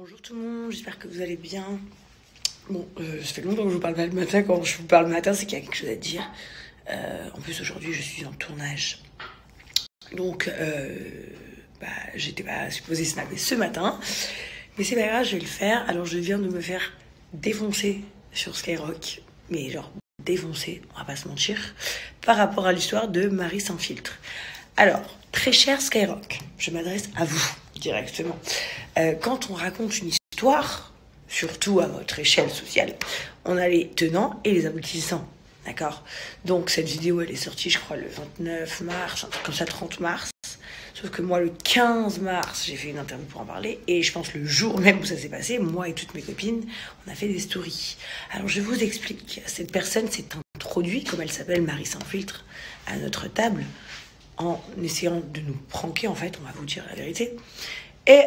Bonjour tout le monde, j'espère que vous allez bien. Bon, ça fait longtemps que je vous parle pas le matin. Quand je vous parle le matin, c'est qu'il y a quelque chose à dire. En plus, aujourd'hui, je suis en tournage. Donc, j'étais pas supposée snapper ce matin. Mais c'est pas grave, je vais le faire. Alors, je viens de me faire défoncer sur Skyrock. Mais genre, défoncer, on va pas se mentir. Par rapport à l'histoire de Marie sans filtre. Alors, très cher Skyrock, je m'adresse à vous directement. Quand on raconte une histoire, surtout à votre échelle sociale, on a les tenants et les aboutissants. D'accord? Donc cette vidéo, elle est sortie, je crois, le 29 mars, un truc comme ça, 30 mars. Sauf que moi, le 15 mars, j'ai fait une interview pour en parler. Et je pense le jour même où ça s'est passé, moi et toutes mes copines, on a fait des stories. Alors je vous explique. Cette personne s'est introduite, comme elle s'appelle, Marie sans filtre, à notre table, en essayant de nous pranker, en fait, on va vous dire la vérité, et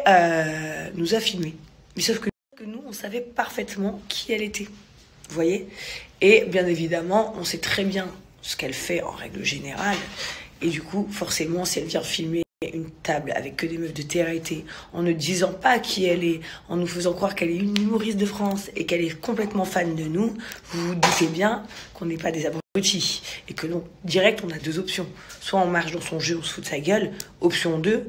nous a filmé. Mais sauf que nous, on savait parfaitement qui elle était. Vous voyez? Et bien évidemment, on sait très bien ce qu'elle fait en règle générale. Et du coup, forcément, si elle vient filmer une table avec que des meufs de TRT, en ne disant pas qui elle est, en nous faisant croire qu'elle est une humoriste de France et qu'elle est complètement fan de nous, vous vous doutez bien qu'on n'est pas des abrutis. Et que donc, direct, on a deux options. Soit on marche dans son jeu, on se fout de sa gueule. Option 2,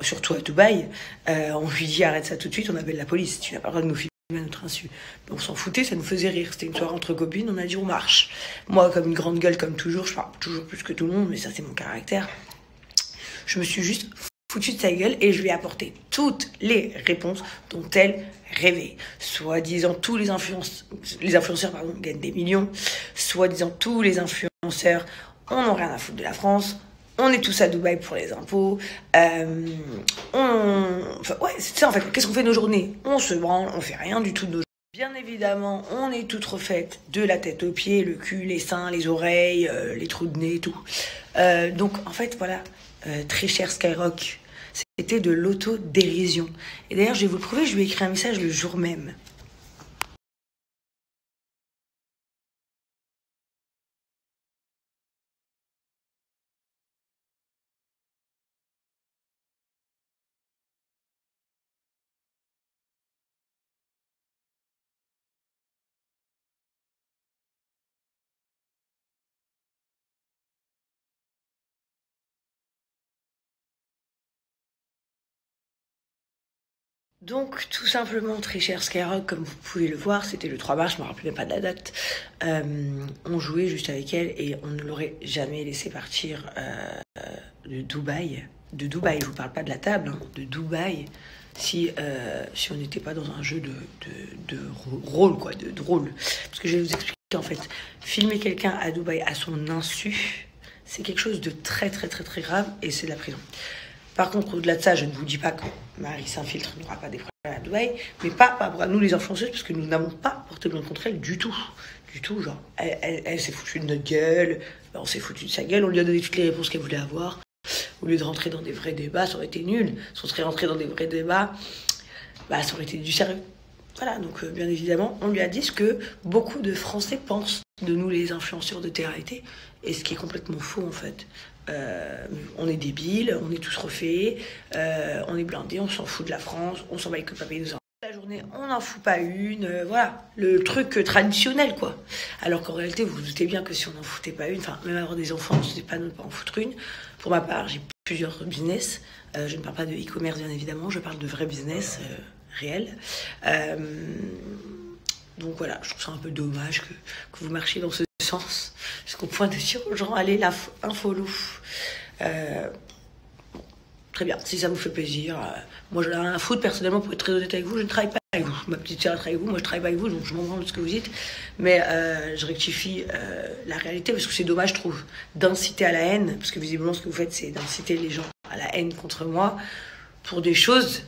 surtout à Dubaï, on lui dit arrête ça tout de suite, on appelle la police. Tu n'as pas le droit de nous filmer à notre insu. On s'en foutait, ça nous faisait rire. C'était une soirée entre copines, on a dit on marche. Moi, comme une grande gueule, comme toujours, je parle toujours plus que tout le monde, mais ça c'est mon caractère. Je me suis juste foutu de sa gueule et je lui ai apporté toutes les réponses dont elle rêvait. Soi-disant tous les influenceurs gagnent des millions. Soi-disant tous les influenceurs on n'a rien à foutre de la France. On est tous à Dubaï pour les impôts. C'est ça en fait. Qu'est-ce qu'on fait de nos journées? On se branle, on fait rien du tout de nos journées. Bien évidemment, on est toutes refaites de la tête aux pieds, le cul, les seins, les oreilles, les trous de nez et tout. Donc en fait, voilà, très cher Skyrock, c'était de l'autodérision. Et d'ailleurs, je vais vous le prouver, je lui ai écrit un message le jour même. Donc, tout simplement, très cher Skyrock, comme vous pouvez le voir, c'était le 3 mars, je me rappelle même pas de la date. On jouait juste avec elle et on ne l'aurait jamais laissé partir de Dubaï. De Dubaï, je vous parle pas de la table, hein, de Dubaï, si on n'était pas dans un jeu de rôle, quoi, de rôle. Parce que je vais vous expliquer, en fait, filmer quelqu'un à Dubaï à son insu, c'est quelque chose de très, très, très, très grave et c'est de la prison. Par contre, au-delà de ça, je ne vous dis pas que Marie sans filtre n'aura pas des problèmes à Dubaï, mais pas par rapport à nous les influenceuses, parce que nous n'avons pas porté plainte contre elle du tout. Du tout, genre, elle s'est foutue de notre gueule, on s'est foutu de sa gueule, on lui a donné toutes les réponses qu'elle voulait avoir. Au lieu de rentrer dans des vrais débats, ça aurait été nul. Si on serait rentré dans des vrais débats, ça aurait été du sérieux. Voilà, donc bien évidemment, on lui a dit ce que beaucoup de Français pensent de nous les influenceurs de TRT, et ce qui est complètement faux en fait. On est débiles, on est tous refaits, on est blindés, on s'en fout de la France, on s'en va avec le papier nous en la journée, on n'en fout pas une, voilà, le truc traditionnel quoi. Alors qu'en réalité, vous vous doutez bien que si on n'en foutait pas une, enfin même avoir des enfants, c'est pas ne pas en foutre une. Pour ma part, j'ai plusieurs business, je ne parle pas de e-commerce bien évidemment, je parle de vrais business réels. Donc voilà, je trouve ça un peu dommage que vous marchiez dans ce sens, jusqu'au point de dire aux gens, allez, un follow. Très bien, si ça vous fait plaisir. Moi, je n'ai rien à foutre, personnellement, pour être très honnête avec vous, je ne travaille pas avec vous. Ma petite sœur travaille avec vous, moi je travaille pas avec vous, donc je m'en branle de ce que vous dites. Mais je rectifie la réalité, parce que c'est dommage, je trouve, d'inciter à la haine, parce que visiblement, ce que vous faites, c'est d'inciter les gens à la haine contre moi, pour des choses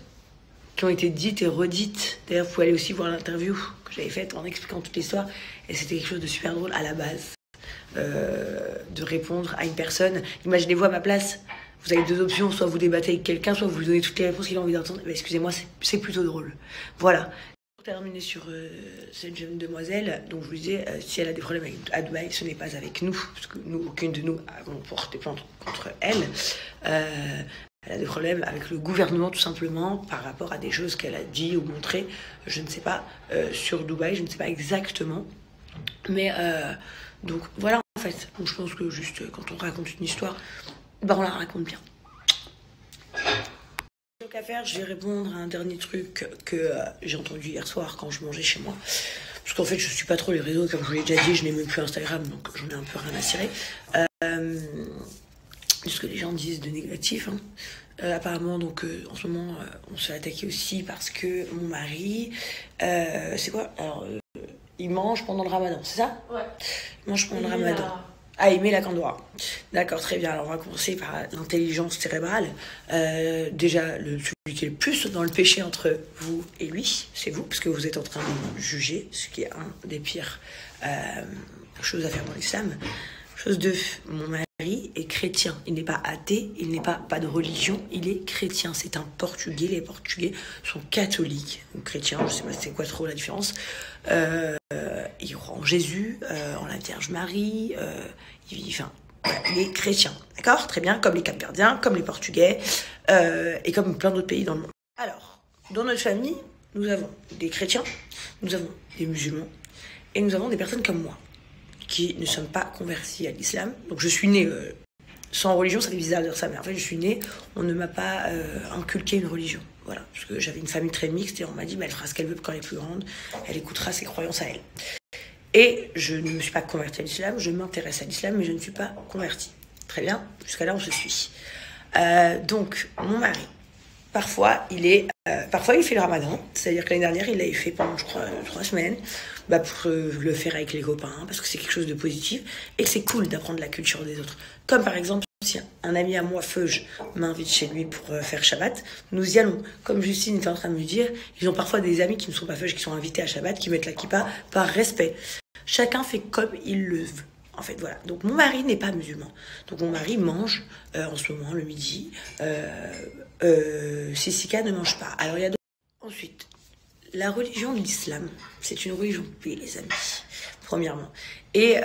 qui ont été dites et redites. D'ailleurs, vous pouvez aller aussi voir l'interview que j'avais faite en expliquant toute l'histoire. Et c'était quelque chose de super drôle à la base, de répondre à une personne. Imaginez-vous à ma place, vous avez deux options, soit vous débattez avec quelqu'un, soit vous lui donnez toutes les réponses qu'il a envie d'entendre. Excusez-moi, c'est plutôt drôle. Voilà. Pour terminer sur cette jeune demoiselle, donc je vous disais, si elle a des problèmes à Dubaï, ce n'est pas avec nous, parce que nous, aucune de nous avons porté plainte contre elle. Elle a des problèmes avec le gouvernement, tout simplement, par rapport à des choses qu'elle a dit ou montré, je ne sais pas, sur Dubaï, je ne sais pas exactement. Mais, donc, voilà, en fait. Donc, je pense que juste, quand on raconte une histoire, bah, on la raconte bien. Donc, à faire, je vais répondre à un dernier truc que j'ai entendu hier soir quand je mangeais chez moi. Parce qu'en fait, je suis pas trop les réseaux, comme je vous l'ai déjà dit, je n'ai même plus Instagram, donc j'en ai un peu rien à cirer. Ce que les gens disent de négatif, hein. Apparemment, donc en ce moment, on se fait attaquer aussi parce que mon mari, c'est quoi? Alors, il mange pendant le ramadan, c'est ça? Ouais. Il mange pendant le ramadan. Ah, il met la candora. D'accord, très bien. Alors, on va commencer par l'intelligence cérébrale. Déjà, celui qui est le plus dans le péché entre vous et lui, c'est vous, parce que vous êtes en train de juger, ce qui est un des pires choses à faire dans l'islam. Chose 2, mon mari est chrétien. Il n'est pas athée, il n'est pas de religion, il est chrétien. C'est un Portugais. Les Portugais sont catholiques ou chrétiens, je ne sais pas c'est quoi trop la différence. Il croit en Jésus, en la Vierge Marie, il est chrétien, d'accord? Très bien, comme les Capverdiens, comme les Portugais, et comme plein d'autres pays dans le monde. Alors, dans notre famille, nous avons des chrétiens, nous avons des musulmans, et nous avons des personnes comme moi, qui ne sommes pas convertis à l'islam. Donc je suis née sans religion, ça fait bizarre de dire ça, mais en fait je suis née, on ne m'a pas inculqué une religion. Voilà, parce que j'avais une famille très mixte et on m'a dit, bah, elle fera ce qu'elle veut quand elle est plus grande, elle écoutera ses croyances à elle. Et je ne me suis pas convertie à l'islam, je m'intéresse à l'islam, mais je ne suis pas convertie. Très bien, jusqu'à là on se suit. Donc mon mari, parfois il fait le ramadan, c'est-à-dire que l'année dernière il l'avait fait pendant je crois 3 semaines, bah, pour le faire avec les copains, parce que c'est quelque chose de positif, et que c'est cool d'apprendre la culture des autres. Comme par exemple, si un ami à moi, Feuge, m'invite chez lui pour faire Shabbat, nous y allons. Comme Justine était en train de me dire, ils ont parfois des amis qui ne sont pas Feuge, qui sont invités à Shabbat, qui mettent la kippa par respect. Chacun fait comme il le veut. En fait, voilà. Donc, mon mari n'est pas musulman. Donc, mon mari mange, en ce moment, le midi. Sissika ne mange pas. Alors, il y a d'autres. Ensuite, la religion de l'islam, c'est une religion de paix, les amis, premièrement. Et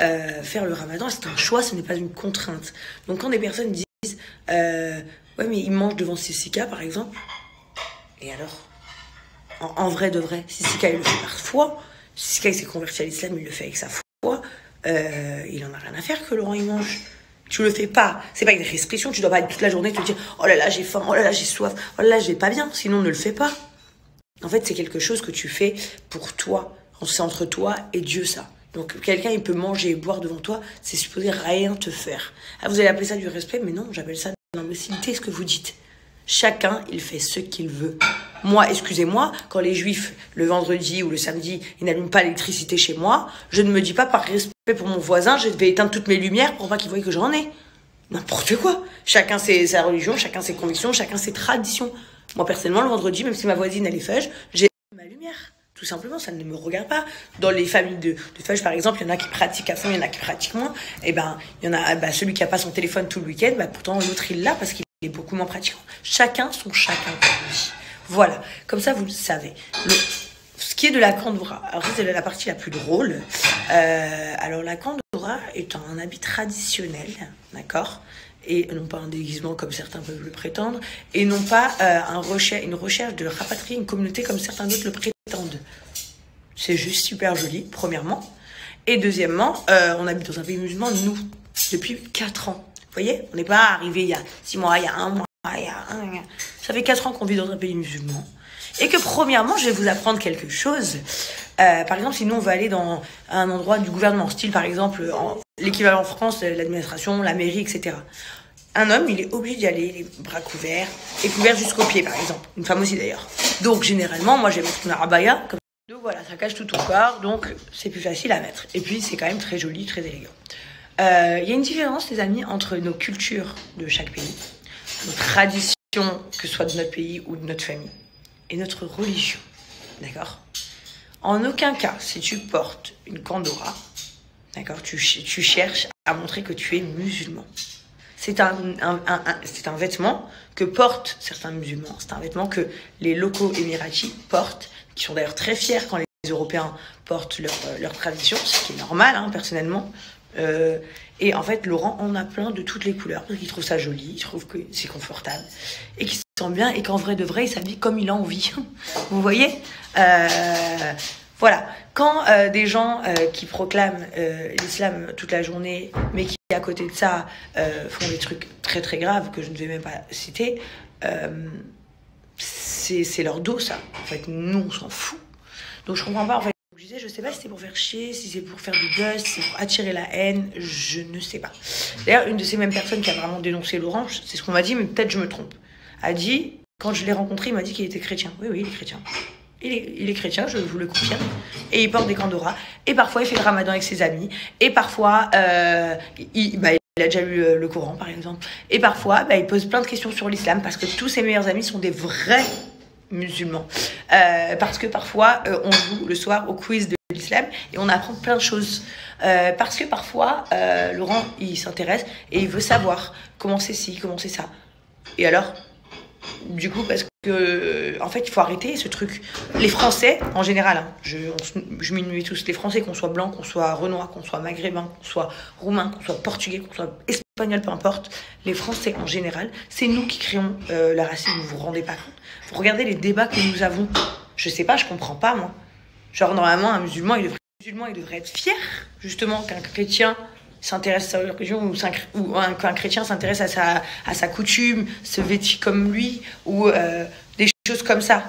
faire le ramadan, c'est un choix, ce n'est pas une contrainte. Donc, quand des personnes disent, ouais, mais ils mangent devant Sissika, par exemple, et alors, en vrai de vrai, Sissika, il le fait par foi. Sissika, il s'est converti à l'islam, il le fait avec sa foi. Il en a rien à faire que Laurent, il mange. Tu le fais pas. C'est pas une restriction, tu dois pas être toute la journée te dire, oh là là, j'ai faim, oh là là, j'ai soif, oh là là, je vais pas bien. Sinon, ne le fais pas. En fait, c'est quelque chose que tu fais pour toi. C'est entre toi et Dieu, ça. Donc, quelqu'un, il peut manger et boire devant toi, c'est supposé rien te faire. Ah, vous allez appeler ça du respect, mais non, j'appelle ça de l'imbécilité, ce que vous dites. Chacun, il fait ce qu'il veut. Moi, excusez-moi, quand les juifs, le vendredi ou le samedi, ils n'allument pas l'électricité chez moi, je ne me dis pas par respect pour mon voisin, je vais éteindre toutes mes lumières pour pas qu'il voie que j'en ai. N'importe quoi. Chacun sa religion, chacun ses convictions, chacun ses traditions. Moi, personnellement, le vendredi, même si ma voisine, elle est feuge, j'ai ma lumière. Tout simplement, ça ne me regarde pas. Dans les familles de feuge, par exemple, il y en a qui pratiquent à fond, il y en a qui pratiquent moins. Et ben, il y en a, celui qui a pas son téléphone tout le week-end, pourtant, l'autre, il l'a parce qu'il est beaucoup moins pratiquant. Chacun son chacun pour lui. Voilà. Comme ça, vous le savez. Ce qui est de la kandora, alors c'est la partie la plus drôle. Alors, la kandora est un habit traditionnel, d'accord? Et non pas un déguisement comme certains peuvent le prétendre, et non pas une recherche de rapatrier une communauté comme certains d'autres le prétendent. C'est juste super joli, premièrement. Et deuxièmement, on habite dans un pays musulman, nous, depuis 4 ans. Vous voyez, on n'est pas arrivé il y a 6 mois, il y a 1 mois, ça fait 4 ans qu'on vit dans un pays musulman. Et que premièrement, je vais vous apprendre quelque chose. Par exemple, si nous, on va aller dans un endroit du gouvernement, style par exemple, l'équivalent en France, l'administration, la mairie, etc. Un homme, il est obligé d'y aller, les bras couverts, et couverts jusqu'aux pieds, par exemple. Une femme aussi, d'ailleurs. Donc, généralement, moi, je vais mettre une abaya. Donc, voilà, ça cache tout ton corps, donc c'est plus facile à mettre. Et puis, c'est quand même très joli, très élégant. Il y a une différence, les amis, entre nos cultures de chaque pays, nos traditions, que ce soit de notre pays ou de notre famille, et notre religion. D'accord? En aucun cas, si tu portes une kandora, d'accord, tu cherches à montrer que tu es musulman. C'est un vêtement que portent certains musulmans. C'est un vêtement que les locaux émiratis portent, qui sont d'ailleurs très fiers quand les Européens portent leur tradition, ce qui est normal, hein, personnellement. Et en fait, Laurent en a plein de toutes les couleurs parce qu'il trouve ça joli, il trouve que c'est confortable et qu'il se sent bien et qu'en vrai de vrai, il s'habille comme il a envie. Vous voyez voilà. Quand des gens qui proclament l'islam toute la journée, mais qui à côté de ça font des trucs très très graves que je ne vais même pas citer, c'est leur dos ça. En fait, nous on s'en fout. Donc je comprends pas en fait. Je disais, je sais pas si c'est pour faire chier, si c'est pour faire du buzz, si c'est pour attirer la haine, je ne sais pas. D'ailleurs, une de ces mêmes personnes qui a vraiment dénoncé Laurent, c'est ce qu'on m'a dit, mais peut-être je me trompe, a dit, quand je l'ai rencontré, il m'a dit qu'il était chrétien. Oui, il est chrétien. Il est chrétien, je vous le confirme. Et il porte des candoras. Et parfois, il fait le ramadan avec ses amis. Et parfois, il a déjà lu le Coran, par exemple. Et parfois, il pose plein de questions sur l'islam parce que tous ses meilleurs amis sont des vrais musulmans. Parce que parfois, on joue le soir au quiz de l'islam et on apprend plein de choses. Parce que parfois, Laurent, il s'intéresse et il veut savoir comment c'est ci, comment c'est ça. Et alors, du coup, parce que, en fait, il faut arrêter ce truc. Les Français, en général, hein, je minimise tous, les Français, qu'on soit blanc, qu'on soit renois, qu'on soit maghrébin, qu'on soit roumain, qu'on soit portugais, qu'on soit espagnol, peu importe, les Français, en général, c'est nous qui créons le racisme, vous vous rendez pas compte. Vous regardez les débats que nous avons. Je sais pas, je comprends pas, moi. Genre, normalement, un musulman, il devrait être fier, justement, qu'un chrétien s'intéresse à sa religion ou qu'un chrétien s'intéresse à sa coutume, se vêtit comme lui ou des choses comme ça.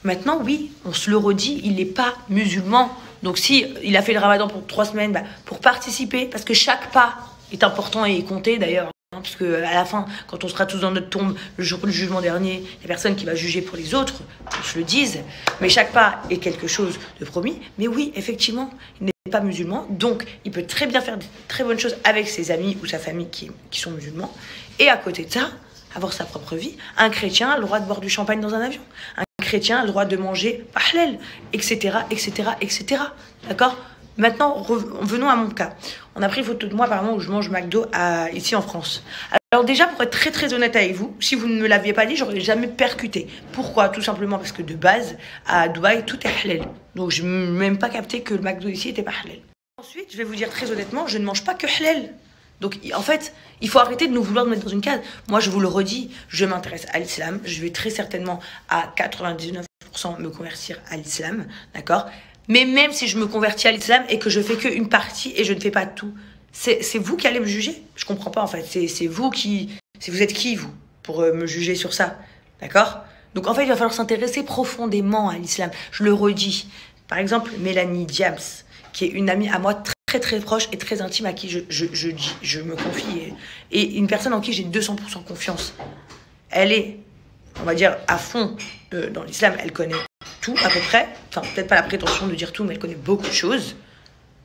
Maintenant, oui, on se le redit, il n'est pas musulman. Donc si il a fait le ramadan pour 3 semaines, pour participer, parce que chaque pas est important et est compté d'ailleurs. Parce qu'à la fin, quand on sera tous dans notre tombe, le jour du jugement dernier, il n'y a personne qui va juger pour les autres, qu'on se le dise. Mais chaque pas est quelque chose de promis. Mais oui, effectivement, il n'est pas musulman. Donc, il peut très bien faire de très bonnes choses avec ses amis ou sa famille qui sont musulmans. Et à côté de ça, avoir sa propre vie. Un chrétien a le droit de boire du champagne dans un avion. Un chrétien a le droit de manger halal, etc., etc., etc. D'accord ? Maintenant, venons à mon cas. On a pris une photo de moi, apparemment, où je mange McDo ici en France. Alors déjà, pour être très très honnête avec vous, si vous ne me l'aviez pas dit, j'aurais jamais percuté. Pourquoi ? Tout simplement parce que de base, à Dubaï, tout est halal. Donc je n'ai même pas capté que le McDo ici était pas halal. Ensuite, je vais vous dire très honnêtement, je ne mange pas que halal. Donc en fait, il faut arrêter de nous vouloir mettre dans une case. Moi, je vous le redis, je m'intéresse à l'islam. Je vais très certainement à 99% me convertir à l'islam, d'accord ? Mais même si je me convertis à l'islam et que je fais qu'une partie et je ne fais pas tout, c'est vous qui allez me juger. Je comprends pas en fait. C'est vous qui... Vous êtes qui, vous, pour me juger sur ça? D'accord? Donc en fait, il va falloir s'intéresser profondément à l'islam. Je le redis. Par exemple, Mélanie Diams, qui est une amie à moi très très proche et très intime, à qui je me confie. Et une personne en qui j'ai 200% confiance. Elle est, on va dire, à fond dans l'islam. Elle connaît tout à peu près, enfin peut-être pas la prétention de dire tout, mais elle connaît beaucoup de choses.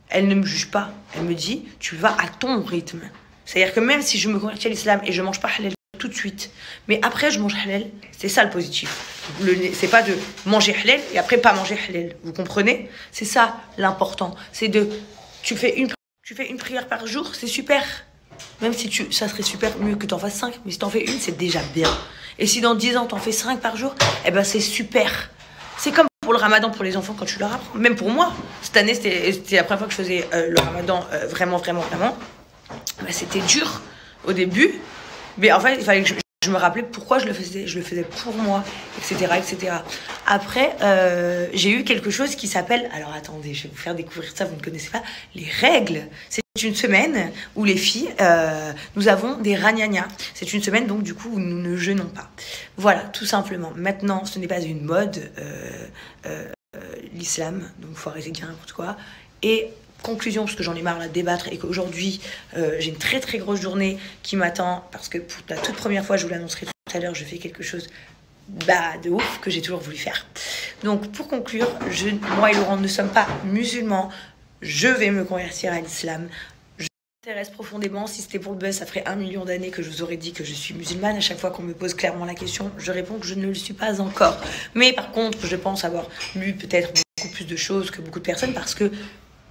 Elle ne me juge pas, elle me dit tu vas à ton rythme. C'est-à-dire que même si je me convertis à l'islam et je mange pas halal tout de suite, mais après je mange halal, c'est ça le positif. C'est pas de manger halal et après pas manger halal, vous comprenez? C'est ça l'important, c'est de tu fais une prière par jour, c'est super. Même si ça serait super mieux que tu en fasses 5, mais si tu en fais une, c'est déjà bien. Et si dans 10 ans tu en fais 5 par jour, eh ben c'est super. C'est comme pour le ramadan pour les enfants quand tu leur apprends. Même pour moi, cette année, c'était la première fois que je faisais le ramadan vraiment. C'était dur au début. Mais en fait, il fallait que je me rappelais pourquoi je le faisais. Je le faisais pour moi, etc., etc. Après, j'ai eu quelque chose qui s'appelle... Alors attendez, je vais vous faire découvrir ça, vous ne connaissez pas. Les règles. C'est une semaine où les filles, nous avons des ragnagnas. C'est une semaine donc du coup où nous ne jeûnons pas. Voilà, tout simplement. Maintenant, ce n'est pas une mode, l'islam, donc il faut arrêter de dire n'importe quoi. Et conclusion, parce que j'en ai marre là de débattre et qu'aujourd'hui, j'ai une très très grosse journée qui m'attend, parce que pour la toute première fois, je vous l'annoncerai tout à l'heure, je fais quelque chose de ouf que j'ai toujours voulu faire. Donc pour conclure, moi et Laurent ne sommes pas musulmans. Je vais me convertir à l'islam. Je m'intéresse profondément. Si c'était pour le buzz, ça ferait 1 million d'années que je vous aurais dit que je suis musulmane. À chaque fois qu'on me pose clairement la question, je réponds que je ne le suis pas encore. Mais par contre, je pense avoir lu peut-être beaucoup plus de choses que beaucoup de personnes parce que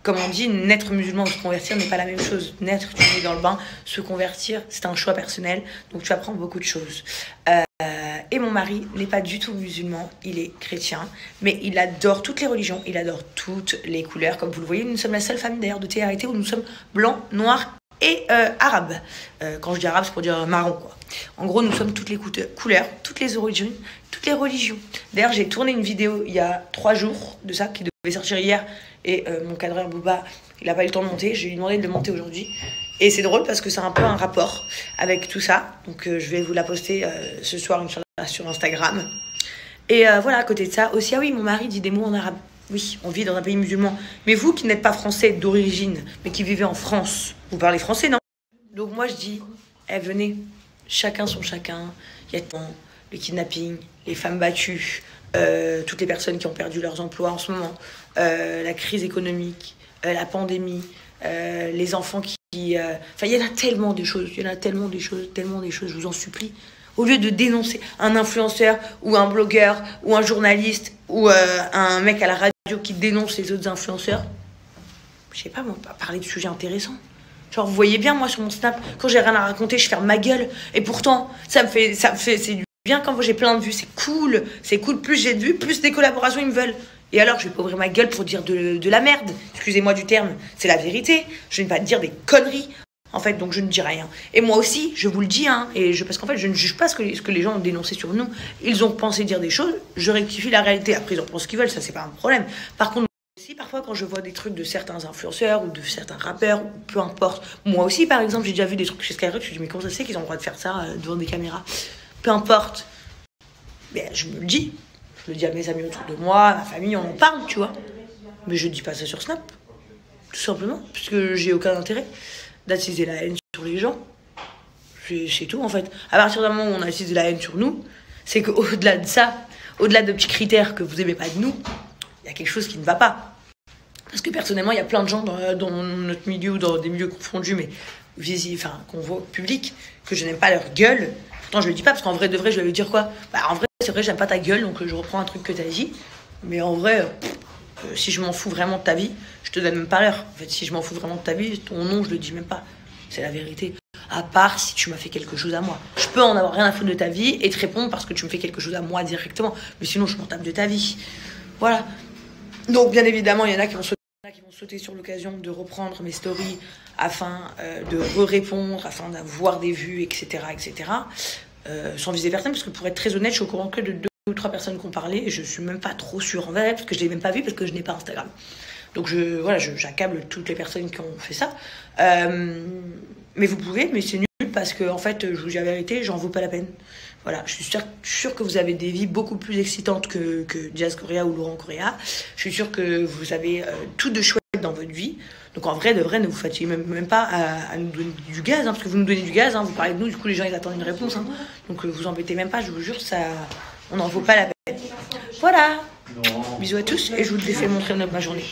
comme on dit, naître musulman ou se convertir n'est pas la même chose. Naître, tu es dans le bain. Se convertir, c'est un choix personnel. Donc tu apprends beaucoup de choses. Et mon mari n'est pas du tout musulman, il est chrétien, mais il adore toutes les religions, il adore toutes les couleurs. Comme vous le voyez, nous sommes la seule famille d'ailleurs de TRT où nous sommes blancs, noirs et arabes. Quand je dis arabe, c'est pour dire marron, quoi. En gros, nous sommes toutes les couleurs, toutes les origines, toutes les religions. D'ailleurs, j'ai tourné une vidéo il y a 3 jours de ça, qui devait sortir hier, et mon cadreur Bouba, il n'a pas eu le temps de monter, je lui ai demandé de le monter aujourd'hui. Et c'est drôle parce que c'est un peu un rapport avec tout ça. Donc je vais vous la poster ce soir sur Instagram. Et voilà, à côté de ça, aussi, ah oui, mon mari dit des mots en arabe. Oui, on vit dans un pays musulman. Mais vous qui n'êtes pas français d'origine, mais qui vivez en France, vous parlez français, non? Donc moi je dis, venez, chacun son chacun. Il y a le kidnapping, les femmes battues, toutes les personnes qui ont perdu leurs emplois en ce moment, la crise économique, la pandémie, les enfants qui... Enfin, il y en a tellement de choses, tellement des choses, je vous en supplie. Au lieu de dénoncer un influenceur ou un blogueur ou un journaliste ou un mec à la radio qui dénonce les autres influenceurs, je sais pas, moi, parler de sujets intéressants. Genre, vous voyez bien, moi, sur mon Snap, quand j'ai rien à raconter, je ferme ma gueule. Et pourtant, ça me fait c'est du bien quand j'ai plein de vues. C'est cool. Plus j'ai de vues, plus des collaborations, ils me veulent. Et alors, je vais pas ouvrir ma gueule pour dire de la merde. Excusez-moi du terme. C'est la vérité. Je ne vais pas dire des conneries. En fait, donc je ne dis rien. Et moi aussi, je vous le dis, hein, parce qu'en fait, je ne juge pas ce que les gens ont dénoncé sur nous. Ils ont pensé dire des choses, je rectifie la réalité. Après, ils en pensent ce qu'ils veulent, ça, c'est pas un problème. Par contre, aussi, parfois, quand je vois des trucs de certains influenceurs ou de certains rappeurs, ou peu importe, moi aussi, par exemple, j'ai déjà vu des trucs chez Skyrock, je me dis, mais comment ça se fait qu'ils ont le droit de faire ça devant des caméras? Peu importe. Mais je me le dis. Je le dis à mes amis autour de moi, à ma famille, on en parle, tu vois. Mais je ne dis pas ça sur Snap. Tout simplement, puisque j'ai aucun intérêt d'attiser la haine sur les gens. C'est tout, en fait. À partir d'un moment où on attise la haine sur nous, c'est qu'au-delà de ça, au-delà de petits critères que vous aimez pas de nous, il y a quelque chose qui ne va pas. Parce que personnellement, il y a plein de gens dans notre milieu ou dans des milieux confondus, mais qu'on voit public, que je n'aime pas leur gueule. Pourtant, je le dis pas, parce qu'en vrai de vrai, je vais lui dire quoi? En vrai, c'est vrai, j'aime pas ta gueule, donc je reprends un truc que t'as dit. Mais en vrai, si je m'en fous vraiment de ta vie, je te donne même pas l'heure. En fait, si je m'en fous vraiment de ta vie, ton nom, je le dis même pas. C'est la vérité. À part si tu m'as fait quelque chose à moi. Je peux en avoir rien à foutre de ta vie et te répondre parce que tu me fais quelque chose à moi directement. Mais sinon, je m'en tape de ta vie. Voilà. Donc, bien évidemment, il y en a qui vont sauter sur l'occasion de reprendre mes stories afin de répondre, afin d'avoir des vues, etc., etc. Sans viser personne, parce que pour être très honnête, je suis au courant que de 2 ou 3 personnes qui ont parlé, et je suis même pas trop sûre en vrai, parce que je l'ai même pas vu, parce que je n'ai pas Instagram. Donc j'accable toutes les personnes qui ont fait ça. Mais vous pouvez, mais c'est nul, parce que en fait, je vous dis la vérité, j'en vaut pas la peine. Voilà, je suis sûre que vous avez des vies beaucoup plus excitantes que Jazz Correa ou Laurent Correa. Je suis sûre que vous avez tout de chouette dans votre vie. Donc en vrai, de vrai, ne vous fatiguez même pas à nous donner du gaz, hein, parce que vous nous donnez du gaz, hein, vous parlez de nous, du coup les gens ils attendent une réponse. Hein. Donc vous embêtez même pas, je vous jure, on n'en vaut pas la peine. Voilà. Bisous à tous et je vous fais montrer ma journée.